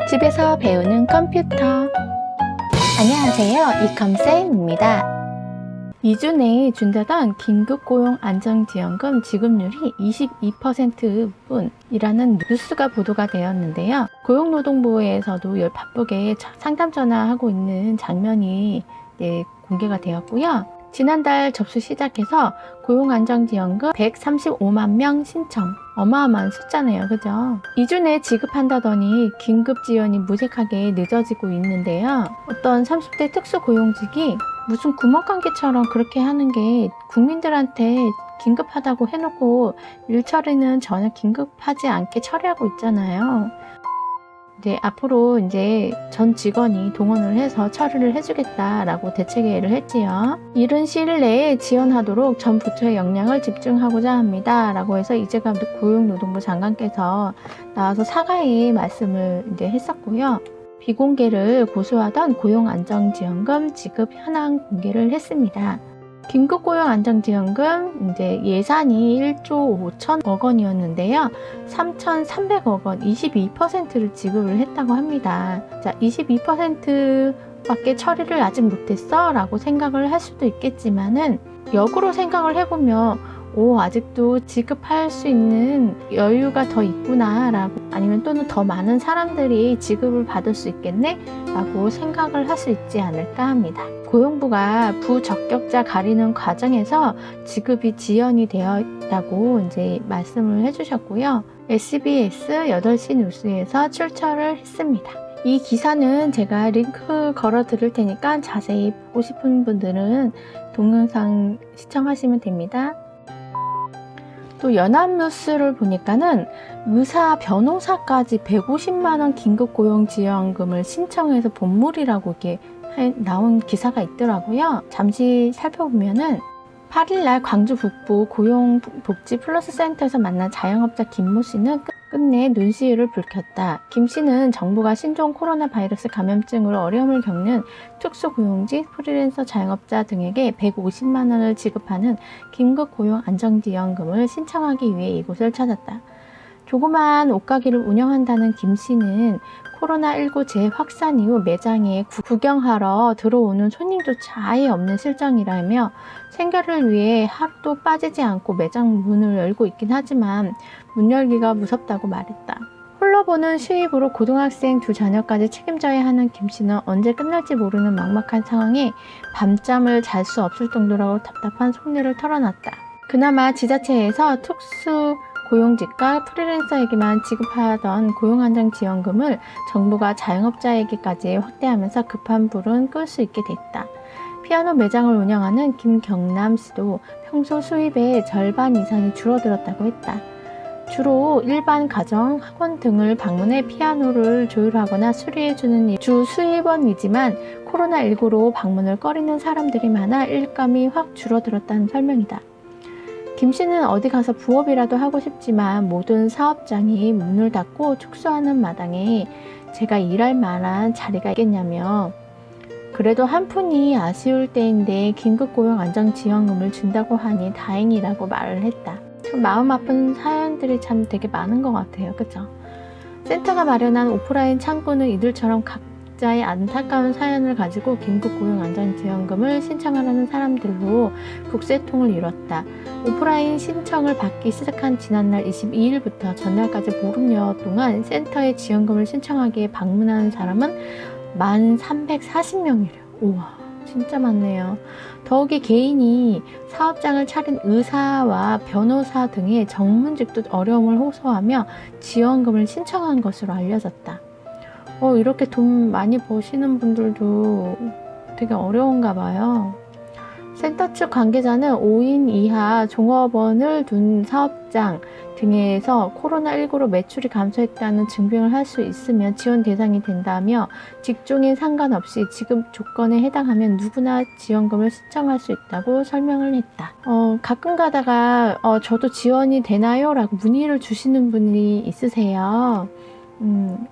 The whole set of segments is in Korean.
집에서 배우는 컴퓨터. 안녕하세요, 이컴쌤입니다. 2주 내에 준다던 긴급고용 안정지원금 지급률이 22%뿐이라는 뉴스가 보도가 되었는데요. 고용노동부에서도 바쁘게 상담 전화하고 있는 장면이 공개가 되었고요. 지난달 접수 시작해서 고용안정지원금 135만 명 신청. 어마어마한 숫자네요. 그죠? 2주 내에 지급한다더니 긴급지원이 무색하게 늦어지고 있는데요. 어떤 30대 특수고용직이 무슨 구멍가게처럼 그렇게 하는 게 국민들한테 긴급하다고 해놓고 일 처리는 전혀 긴급하지 않게 처리하고 있잖아요. 앞으로 전 직원이 동원을 해서 처리를 해주겠다라고 대책회의를 했지요. 이른 시일 내에 지원하도록 전 부처의 역량을 집중하고자 합니다. 라고 해서 이재갑 고용노동부 장관께서 나와서 사과의 말씀을 했었고요. 비공개를 고수하던 고용안정지원금 지급 현황 공개를 했습니다. 긴급고용안정지원금 예산이 1조 5천억 원이었는데요. 3,300억 원, 22%를 지급을 했다고 합니다. 자, 22%밖에 처리를 아직 못했어? 라고 생각을 할 수도 있겠지만은 역으로 생각을 해보면 아직도 지급할 수 있는 여유가 더 있구나 라고, 아니면 또는 더 많은 사람들이 지급을 받을 수 있겠네? 라고 생각을 할 수 있지 않을까 합니다. 고용부가 부적격자 가리는 과정에서 지급이 지연이 되어 있다고 말씀을 해주셨고요. SBS 8시 뉴스에서 출처를 했습니다. 이 기사는 제가 링크 걸어 드릴 테니까 자세히 보고 싶은 분들은 동영상 시청하시면 됩니다. 또 연합뉴스를 보니까는 의사, 변호사까지 150만원 긴급고용지원금을 신청해서 본물이라고 이렇게 나온 기사가 있더라고요. 잠시 살펴보면은 8일날 광주 북부 고용복지플러스센터에서 만난 자영업자 김모 씨는 끝내 눈시울을 붉혔다. 김 씨는 정부가 신종 코로나 바이러스 감염증으로 어려움을 겪는 특수고용직, 프리랜서 자영업자 등에게 150만 원을 지급하는 긴급고용 안정지원금을 신청하기 위해 이곳을 찾았다. 조그마한 옷가게를 운영한다는 김 씨는 코로나19 재확산 이후 매장에 구경하러 들어오는 손님조차 아예 없는 실정이라며 생계를 위해 하루도 빠지지 않고 매장 문을 열고 있긴 하지만 문 열기가 무섭다고 말했다. 홀로 보는 수입으로 고등학생 2 자녀까지 책임져야 하는 김 씨는 언제 끝날지 모르는 막막한 상황에 밤잠을 잘 수 없을 정도로 답답한 속내를 털어놨다. 그나마 지자체에서 특수 고용직과 프리랜서에게만 지급하던 고용안정지원금을 정부가 자영업자에게까지 확대하면서 급한 불은 끌 수 있게 됐다. 피아노 매장을 운영하는 김경남 씨도 평소 수입의 절반 이상이 줄어들었다고 했다. 주로 일반 가정, 학원 등을 방문해 피아노를 조율하거나 수리해주는 주 수입원이지만 코로나19로 방문을 꺼리는 사람들이 많아 일감이 확 줄어들었다는 설명이다. 김 씨는 어디 가서 부업이라도 하고 싶지만 모든 사업장이 문을 닫고 축소하는 마당에 제가 일할 만한 자리가 있겠냐며, 그래도 한 푼이 아쉬울 때인데 긴급고용 안정지원금을 준다고 하니 다행이라고 말을 했다. 참 마음 아픈 사연들이 참 되게 많은 것 같아요. 그죠? 센터가 마련한 오프라인 창구는 이들처럼 각자의 안타까운 사연을 가지고 긴급고용 안정지원금을 신청하려는 사람들로 북새통을 이뤘다. 오프라인 신청을 받기 시작한 지난날 22일부터 전날까지 보름여 동안 센터에 지원금을 신청하기에 방문하는 사람은 1,340명이래요. 우와, 진짜 많네요. 더욱이 개인이 사업장을 차린 의사와 변호사 등의 전문직도 어려움을 호소하며 지원금을 신청한 것으로 알려졌다. 이렇게 돈 많이 버시는 분들도 되게 어려운가 봐요. 센터 측 관계자는 5인 이하 종업원을 둔 사업장 등에서 코로나19로 매출이 감소했다는 증빙을 할 수 있으면 지원 대상이 된다며 직종에 상관없이 지급 조건에 해당하면 누구나 지원금을 신청할 수 있다고 설명을 했다. 가끔 가다가 저도 지원이 되나요? 라고 문의를 주시는 분이 있으세요.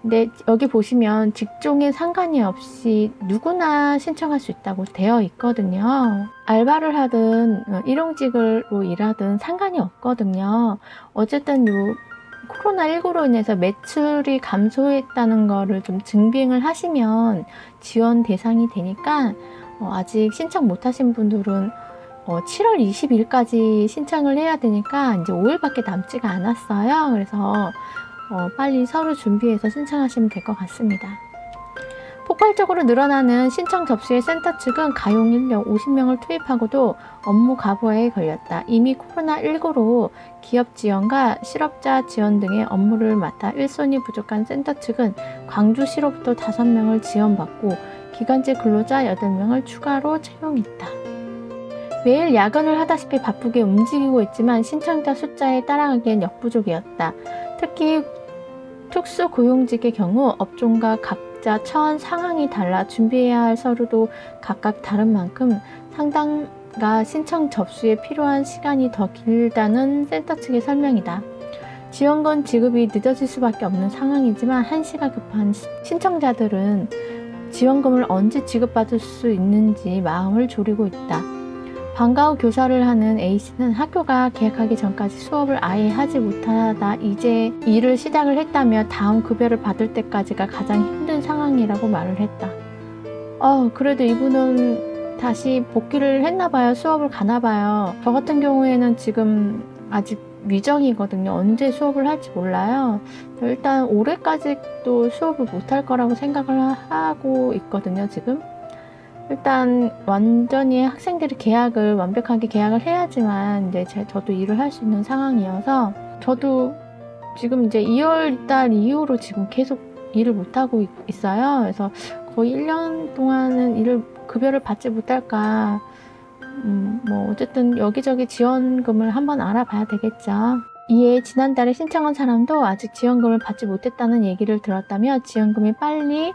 근데 여기 보시면 직종에 상관이 없이 누구나 신청할 수 있다고 되어 있거든요. 알바를 하든 일용직으로 일하든 상관이 없거든요. 어쨌든 코로나19로 인해서 매출이 감소했다는 거를 좀 증빙을 하시면 지원 대상이 되니까 아직 신청 못 하신 분들은 7월 20일까지 신청을 해야 되니까 이제 5일밖에 남지가 않았어요. 그래서 빨리 서류 준비해서 신청하시면 될 것 같습니다. 폭발적으로 늘어나는 신청 접수의 센터 측은 가용 인력 50명을 투입하고도 업무 과부하에 걸렸다. 이미 코로나19로 기업 지원과 실업자 지원 등의 업무를 맡아 일손이 부족한 센터 측은 광주시로부터 5명을 지원받고 기간제 근로자 8명을 추가로 채용했다. 매일 야근을 하다시피 바쁘게 움직이고 있지만 신청자 숫자에 따라가기엔 역부족이었다. 특히 특수고용직의 경우 업종과 각자 처한 상황이 달라 준비해야 할 서류도 각각 다른 만큼 상당가 신청 접수에 필요한 시간이 더 길다는 센터 측의 설명이다. 지원금 지급이 늦어질 수밖에 없는 상황이지만 한시가 급한 신청자들은 지원금을 언제 지급받을 수 있는지 마음을 졸이고 있다. 방과 후 교사를 하는 A씨는 학교가 개학하기 전까지 수업을 아예 하지 못하다 이제 일을 시작을 했다며 다음 급여를 받을 때까지가 가장 힘든 상황이라고 말을 했다. 그래도 이분은 다시 복귀를 했나봐요. 수업을 가나봐요. 저 같은 경우에는 지금 아직 위정이거든요. 언제 수업을 할지 몰라요. 일단 올해까지도 수업을 못할 거라고 생각을 하고 있거든요, 지금. 일단 완전히 학생들이 완벽하게 계약을 해야지만 이제 저도 일을 할 수 있는 상황이어서 저도 지금 이제 2월달 이후로 지금 계속 일을 못하고 있어요. 그래서 거의 1년 동안은 급여를 받지 못할까. 뭐 어쨌든 여기저기 지원금을 한번 알아봐야 되겠죠. 이에 지난달에 신청한 사람도 아직 지원금을 받지 못했다는 얘기를 들었다며 지원금이 빨리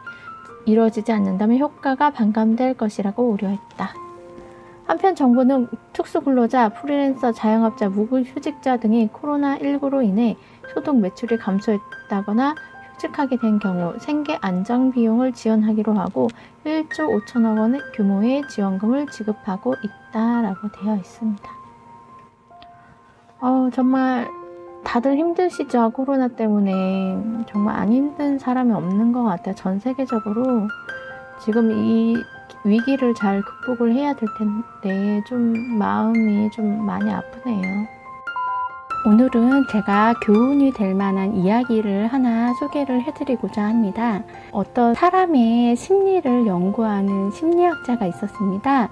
이루어지지 않는다면 효과가 반감될 것이라고 우려했다. 한편 정부는 특수근로자, 프리랜서, 자영업자, 무급휴직자 등이 코로나19로 인해 소득 매출이 감소했다거나 휴직하게 된 경우 생계 안정 비용을 지원하기로 하고 1조 5천억 원 규모의 지원금을 지급하고 있다라고 되어 있습니다. 정말 다들 힘드시죠? 코로나 때문에. 정말 안 힘든 사람이 없는 것 같아요. 전 세계적으로 지금 이 위기를 잘 극복을 해야 될 텐데 좀 마음이 좀 많이 아프네요. 오늘은 제가 교훈이 될 만한 이야기를 하나 소개를 해드리고자 합니다. 어떤 사람의 심리를 연구하는 심리학자가 있었습니다.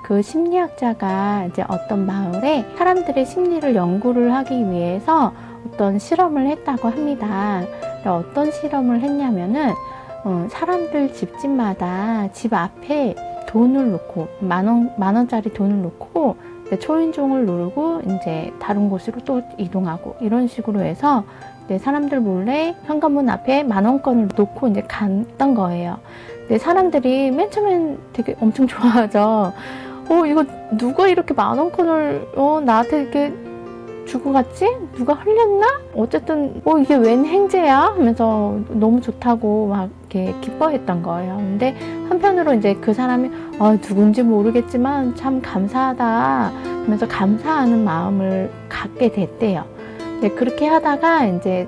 그 심리학자가 이제 어떤 마을에 사람들의 심리를 연구를 하기 위해서 어떤 실험을 했다고 합니다. 어떤 실험을 했냐면은 사람들 집집마다 집 앞에 돈을 놓고 만 원짜리 돈을 놓고 초인종을 누르고 이제 다른 곳으로 또 이동하고 이런 식으로 해서 사람들 몰래 현관문 앞에 10,000원권을 놓고 이제 갔던 거예요. 근데 사람들이 맨 처음엔 되게 엄청 좋아하죠. 이거 누가 이렇게 10,000원권을 나한테 이렇게 주고 갔지? 누가 흘렸나? 어쨌든 이게 웬 행제야? 하면서 너무 좋다고 막 이렇게 기뻐했던 거예요. 근데 한편으로 이제 그 사람이 누군지 모르겠지만 참 감사하다 하면서 감사하는 마음을 갖게 됐대요. 네, 그렇게 하다가 이제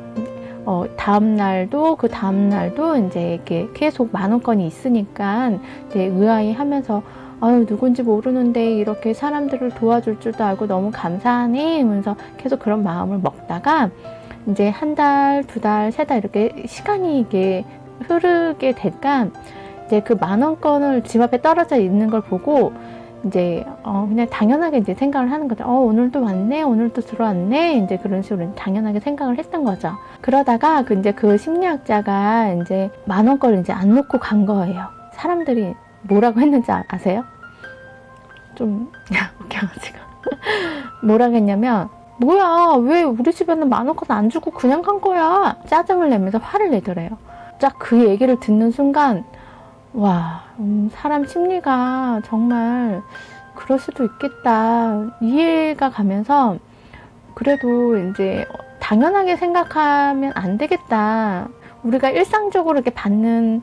다음 날도 이제 이렇게 계속 10,000원권이 있으니까 이제 의아해하면서 누군지 모르는데 이렇게 사람들을 도와줄 줄도 알고 너무 감사하네 하면서 계속 그런 마음을 먹다가 이제 1달, 2달, 3달 이렇게 시간이 이게 흐르게 되니까 이제 그 10,000원권을 집 앞에 떨어져 있는 걸 보고 이제 그냥 당연하게 이제 생각을 하는 거죠. 오늘도 왔네, 오늘도 들어왔네, 이제 그런 식으로 당연하게 생각을 했던 거죠. 그러다가 이제 그 심리학자가 이제 10,000원권을 이제 안 놓고 간 거예요. 사람들이 뭐라고 했는지 아세요? 좀 웃겨가지고 뭐라고 했냐면 뭐야 왜 우리 집에는 10,000원권 안 주고 그냥 간 거야 짜증을 내면서 화를 내더래요. 딱 그 얘기를 듣는 순간 와 사람 심리가 정말 그럴 수도 있겠다 이해가 가면서 그래도 이제 당연하게 생각하면 안 되겠다. 우리가 일상적으로 이렇게 받는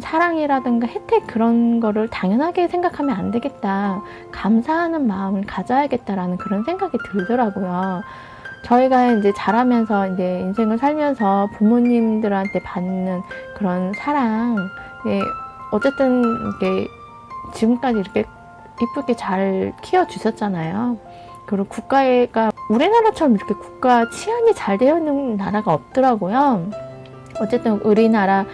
사랑이라든가 혜택 그런 거를 당연하게 생각하면 안 되겠다. 감사하는 마음을 가져야겠다라는 그런 생각이 들더라고요. 저희가 이제 자라면서 이제 인생을 살면서 부모님들한테 받는 그런 사랑, 어쨌든 이게 지금까지 이렇게 이쁘게 잘 키워주셨잖아요. 그리고 국가가 우리나라처럼 이렇게 국가 치안이 잘 되어 있는 나라가 없더라고요. 어쨌든 우리나라,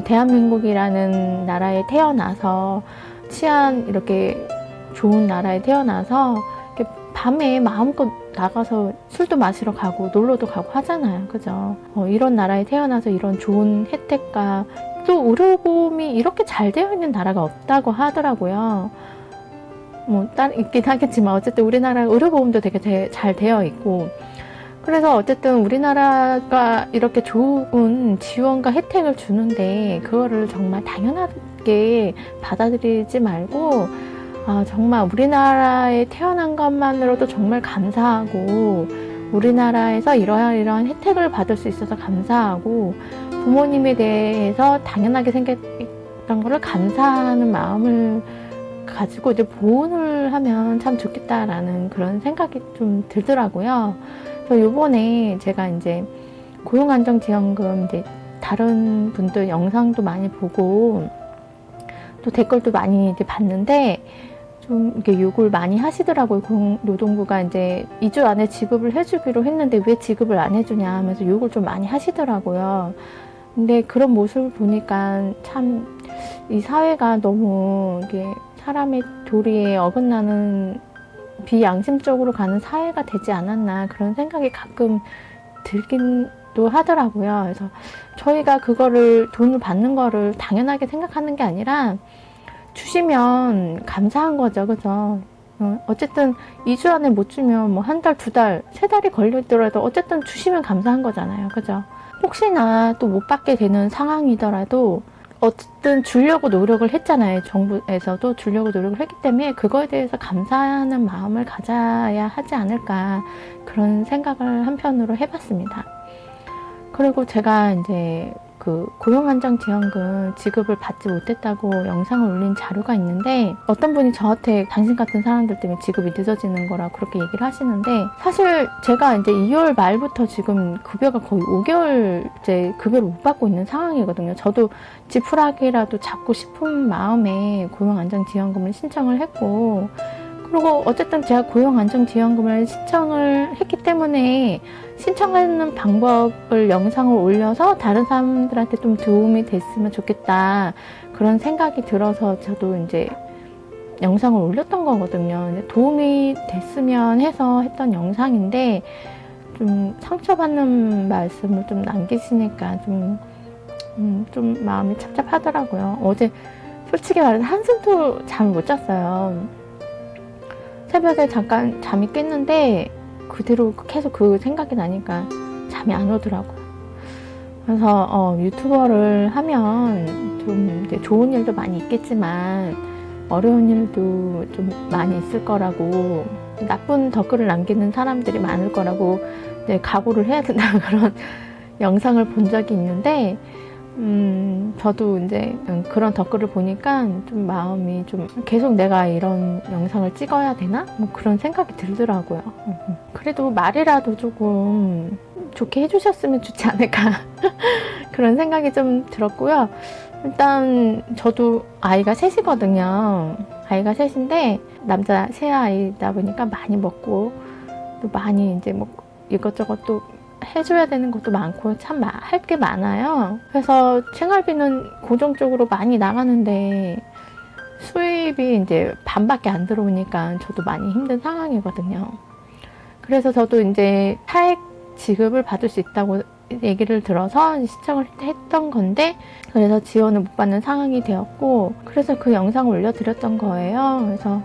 대한민국이라는 나라에 태어나서 치안 이렇게 좋은 나라에 태어나서 이렇게 밤에 마음껏 나가서 술도 마시러 가고 놀러도 가고 하잖아요. 그죠? 이런 나라에 태어나서 이런 좋은 혜택과 또 의료보험이 이렇게 잘 되어 있는 나라가 없다고 하더라고요. 있긴 하겠지만 어쨌든 우리나라 의료보험도 되게 잘 되어 있고, 그래서 어쨌든 우리나라가 이렇게 좋은 지원과 혜택을 주는데 그거를 정말 당연하게 받아들이지 말고, 정말 우리나라에 태어난 것만으로도 정말 감사하고, 우리나라에서 이러한 혜택을 받을 수 있어서 감사하고, 부모님에 대해서 당연하게 생겼던 거를 감사하는 마음을 가지고 이제 보온을 하면 참 좋겠다라는 그런 생각이 좀 들더라고요. 그래서 요번에 제가 이제 고용안정지원금 이제 다른 분들 영상도 많이 보고 또 댓글도 많이 이제 봤는데 좀 이렇게 욕을 많이 하시더라고요. 노동부가 이제 2주 안에 지급을 해주기로 했는데 왜 지급을 안 해주냐 하면서 욕을 좀 많이 하시더라고요. 근데 그런 모습을 보니까 참 이 사회가 너무 이게 사람의 도리에 어긋나는 비양심적으로 가는 사회가 되지 않았나 그런 생각이 가끔 들긴도 하더라고요. 그래서 저희가 그거를 돈을 받는 거를 당연하게 생각하는 게 아니라 주시면 감사한 거죠. 그죠? 어쨌든 2주 안에 못 주면 뭐 한 달, 두 달, 세 달이 걸리더라도 어쨌든 주시면 감사한 거잖아요. 그죠? 혹시나 또 못 받게 되는 상황이더라도 어쨌든 주려고 노력을 했잖아요. 정부에서도 주려고 노력을 했기 때문에 그거에 대해서 감사하는 마음을 가져야 하지 않을까 그런 생각을 한편으로 해봤습니다. 그리고 제가 이제 그 고용안정지원금 지급을 받지 못했다고 영상을 올린 자료가 있는데 어떤 분이 저한테 당신 같은 사람들 때문에 지급이 늦어지는 거라 그렇게 얘기를 하시는데 사실 제가 이제 2월 말부터 지금 급여가 거의 5개월째 급여를 못 받고 있는 상황이거든요. 저도 지푸라기라도 잡고 싶은 마음에 고용안정지원금을 신청을 했고 그리고 어쨌든 제가 고용안정지원금을 신청을 했기 때문에 신청하는 방법을 영상을 올려서 다른 사람들한테 좀 도움이 됐으면 좋겠다 그런 생각이 들어서 저도 이제 영상을 올렸던 거거든요. 도움이 됐으면 해서 했던 영상인데 좀 상처받는 말씀을 좀 남기시니까 좀 마음이 찹찹하더라고요. 어제 솔직히 말해서 한숨도 잠을 못 잤어요. 새벽에 잠깐 잠이 깼는데 그대로 계속 그 생각이 나니까 잠이 안 오더라고요. 그래서 유튜버를 하면 좀 이제 좋은 일도 많이 있겠지만 어려운 일도 좀 많이 있을 거라고 나쁜 댓글을 남기는 사람들이 많을 거라고 이제 각오를 해야 된다 그런 영상을 본 적이 있는데 저도 이제 그런 댓글을 보니까 좀 마음이 좀 계속 내가 이런 영상을 찍어야 되나? 뭐 그런 생각이 들더라고요. 그래도 말이라도 조금 좋게 해주셨으면 좋지 않을까 그런 생각이 좀 들었고요. 일단 저도 아이가 셋이거든요. 아이가 셋인데 남자 세 아이다 보니까 많이 먹고 또 많이 이제 뭐 이것저것 또 해줘야 되는 것도 많고 참 할 게 많아요. 그래서 생활비는 고정적으로 많이 나가는데 수입이 이제 반밖에 안 들어오니까 저도 많이 힘든 상황이거든요. 그래서 저도 이제 차액 지급을 받을 수 있다고 얘기를 들어서 신청을 했던 건데 그래서 지원을 못 받는 상황이 되었고 그래서 그 영상을 올려드렸던 거예요. 그래서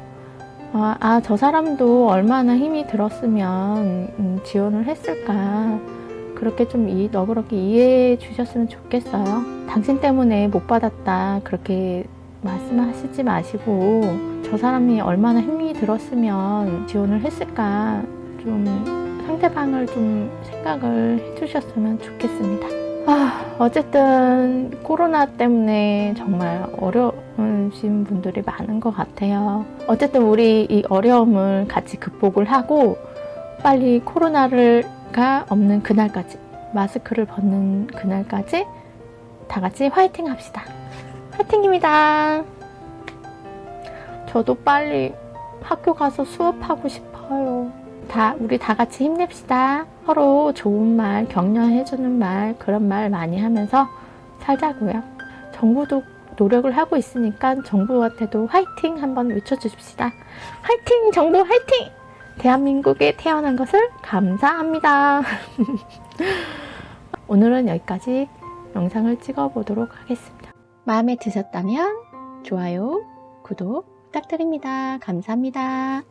저 사람도 얼마나 힘이 들었으면 지원을 했을까 그렇게 좀 너그럽게 이해해 주셨으면 좋겠어요. 당신 때문에 못 받았다 그렇게 말씀하시지 마시고 저 사람이 얼마나 힘이 들었으면 지원을 했을까 좀 상대방을 좀 생각을 해주셨으면 좋겠습니다. 어쨌든 코로나 때문에 정말 어려우신 분들이 많은 것 같아요. 어쨌든 우리 이 어려움을 같이 극복을 하고 빨리 코로나를 마스크가 없는 그날까지, 마스크를 벗는 그날까지 다 같이 화이팅 합시다. 화이팅입니다. 저도 빨리 학교 가서 수업하고 싶어요. 우리 다 같이 힘냅시다. 서로 좋은 말, 격려해주는 말, 그런 말 많이 하면서 살자고요. 정부도 노력을 하고 있으니까 정부한테도 화이팅 한번 외쳐주십시다. 화이팅! 정부 화이팅! 대한민국에 태어난 것을 감사합니다. 오늘은 여기까지 영상을 찍어보도록 하겠습니다. 마음에 드셨다면 좋아요, 구독 부탁드립니다. 감사합니다.